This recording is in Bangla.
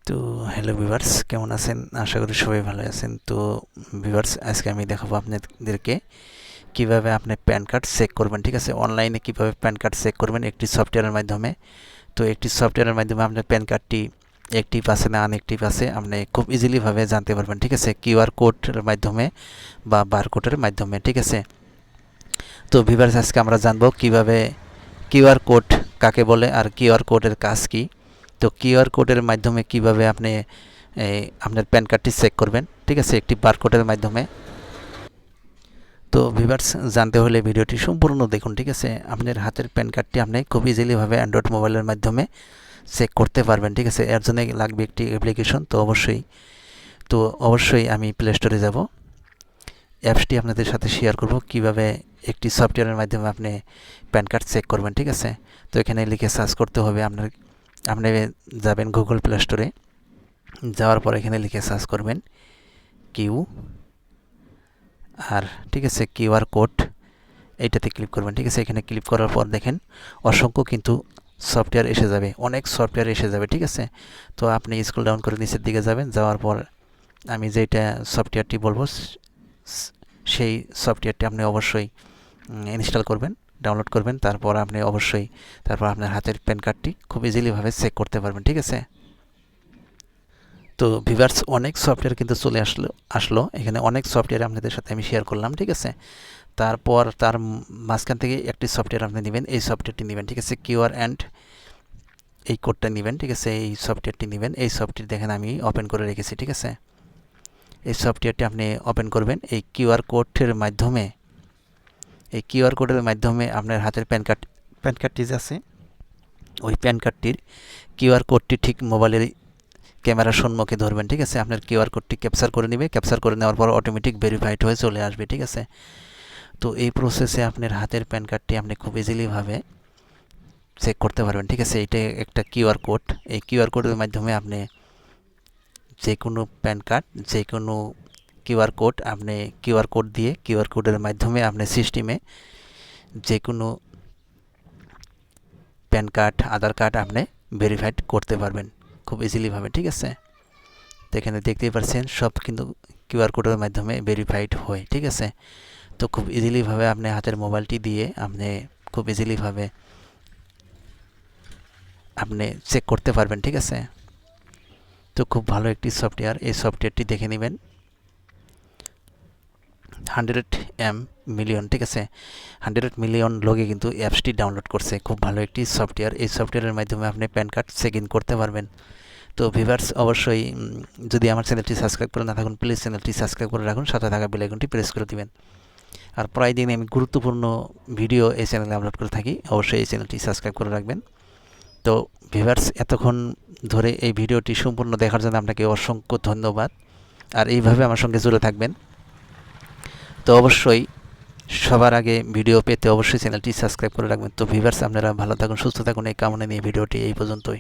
তো হ্যালো ভিউয়ার্স, কেমন আছেন? আশা করি সবাই ভালো আছেন। তো ভিউয়ার্স, আজকে আমি দেখাবো আপনাদেরকে কিভাবে আপনি প্যান কার্ড চেক করবেন। ঠিক আছে, অনলাইনে কিভাবে প্যান কার্ড চেক করবেন একটি সফটওয়্যারের মাধ্যমে। তো একটি সফটওয়্যারের মাধ্যমে আপনার প্যান কার্ডটি অ্যাক্টিভ আছে না আনঅ্যাক্টিভ আছে আপনি খুব ইজিলিভাবে জানতে পারবেন। ঠিক আছে, কিউআর কোডের মাধ্যমে বা বারকোডের মাধ্যমে। ঠিক আছে, তো ভিউয়ার্স, আজকে আমরা জানবো কিভাবে কিউআর কোড কাকে বলে আর কিউআর কোডের কাজ কী। তো কিউআর কোডের মাধ্যমে কিভাবে আপনি আপনার প্যান কার্ডটি চেক করবেন। ঠিক আছে, একটি বারকোডের মাধ্যমে। তো ভিউয়ার্স, জানতে হলে ভিডিওটি সম্পূর্ণ দেখুন। ঠিক আছে, আপনার হাতের প্যান কার্ডটি আপনি খুব ইজিলিভাবে অ্যান্ড্রয়েড মোবাইলের মাধ্যমে চেক করতে পারবেন। ঠিক আছে, এর জন্য লাগবে একটি অ্যাপ্লিকেশন। তো অবশ্যই আমি প্লে স্টোরে যাব, অ্যাপসটি আপনাদের সাথে শেয়ার করব কিভাবে একটি সফটওয়্যারের মাধ্যমে আপনি প্যান কার্ড চেক করবেন। ঠিক আছে, তো এখানে লিখে সার্চ করতে হবে। আপনি যাবেন গুগল প্লে স্টোরে, যাওয়ার পর এখানে লিখে সার্চ করবেন কিউ আর, ঠিক আছে, কিউআর কোড, এইটাতে ক্লিক করবেন। ঠিক আছে, এখানে ক্লিক করার পর দেখেন অসংখ্য কিন্তু সফটওয়্যার এসে যাবে, অনেক সফটওয়্যার এসে যাবে। ঠিক আছে, তো আপনি স্ক্রল ডাউন করে নিচের দিকে যাবেন, যাওয়ার পর আমি যেটা সফটওয়্যারটি বলবো সেই সফটওয়্যারটি আপনি অবশ্যই ইনস্টল করবেন, ডাউনলোড করবেন। তারপর আপনার হাতের প্যান কার্ডটি খুব ইজিলিভাবে চেক করতে পারবেন। ঠিক আছে, তো ভিউয়ার্স, অনেক সফটওয়্যার কিন্তু চলে আসলো এখানে অনেক সফটওয়্যার আপনাদের সাথে আমি শেয়ার করলাম। ঠিক আছে, তারপর তার মাঝখান থেকে একটি সফটওয়্যার আপনি নেবেন, এই সফটওয়্যারটি নেবেন। ঠিক আছে, কিউআর অ্যান্ড এই কোডটা নেবেন। ঠিক আছে, এই সফটওয়্যারটি নেবেন। এই সফটওয়্যার দেখেন আমি ওপেন করে রেখেছি। ঠিক আছে, এই সফটওয়্যারটি আপনি ওপেন করবেন। এই কিউআর কোডের মাধ্যমে আপনার হাতের প্যান কার্ডটি যে আছে ওই প্যান কার্ডটির কিউআর কোডটি ঠিক মোবাইলের ক্যামেরার সম্মুখে ধরবেন। ঠিক আছে, আপনার কিউআর কোডটি ক্যাপচার করে নেবে, ক্যাপচার করে নেওয়ার পর অটোমেটিক ভেরিফাইড হয়ে চলে আসবে। ঠিক আছে, তো এই প্রসেসে আপনার হাতের প্যান কার্ডটি আপনি খুব ইজিলিভাবে চেক করতে পারবেন। ঠিক আছে, এটা একটা কিউআর কোড। এই কিউআর কোডের মাধ্যমে আপনি যে কোনো প্যান কার্ড, যে কোনো কিউআর কোড, আপনি কিউআর কোডের মাধ্যমে আপনি সিস্টেমে যে কোনো প্যান কার্ড, আধার কার্ড আপনি ভেরিফাইড করতে পারবেন খুব ইজিলিভাবে। ঠিক আছে, তো এখানে দেখতেই পাচ্ছেন সব কিন্তু কিউআর কোডের মাধ্যমে ভেরিফাইড হয়। ঠিক আছে, তো খুব ইজিলিভাবে আপনি হাতের মোবাইলটি দিয়ে আপনি খুব ইজিলিভাবে আপনি চেক করতে পারবেন। ঠিক আছে, তো খুব ভালো একটি সফটওয়্যার। এই সফটওয়্যারটি দেখে নেবেন 100 মিলিয়ন। ঠিক আছে, 100 মিলিয়ন লোকে কিন্তু অ্যাপসটি ডাউনলোড করছে। খুব ভালো একটি সফটওয়্যার। এই সফটওয়্যারের মাধ্যমে আপনি প্যান কার্ড চেক ইন করতে পারবেন। তো ভিউয়ার্স, অবশ্যই যদি আমার চ্যানেলটি সাবস্ক্রাইব করে না থাকুন, প্লিজ চ্যানেলটি সাবস্ক্রাইব করে রাখুন, সাথে থাকা বেল আইকনটি প্রেস করে দিবেন। আর প্রায় দিন আমি গুরুত্বপূর্ণ ভিডিও এই চ্যানেলে আপলোড করে থাকি, অবশ্যই এই চ্যানেলটি সাবস্ক্রাইব করে রাখবেন। তো ভিউয়ার্স, এতক্ষণ ধরে এই ভিডিওটি সম্পূর্ণ দেখার জন্য আপনাকে অসংখ্য ধন্যবাদ। আর এইভাবে আমার সঙ্গে জুড়ে থাকবেন। তো অবশ্যই সবার আগে ভিডিও পেতে অবশ্যই চ্যানেলটি সাবস্ক্রাইব করে রাখবেন। তো ভিউয়ার্স, আপনারা ভালো থাকুন, সুস্থ থাকুন, এই কামনা নিয়ে ভিডিওটি এই পর্যন্তই।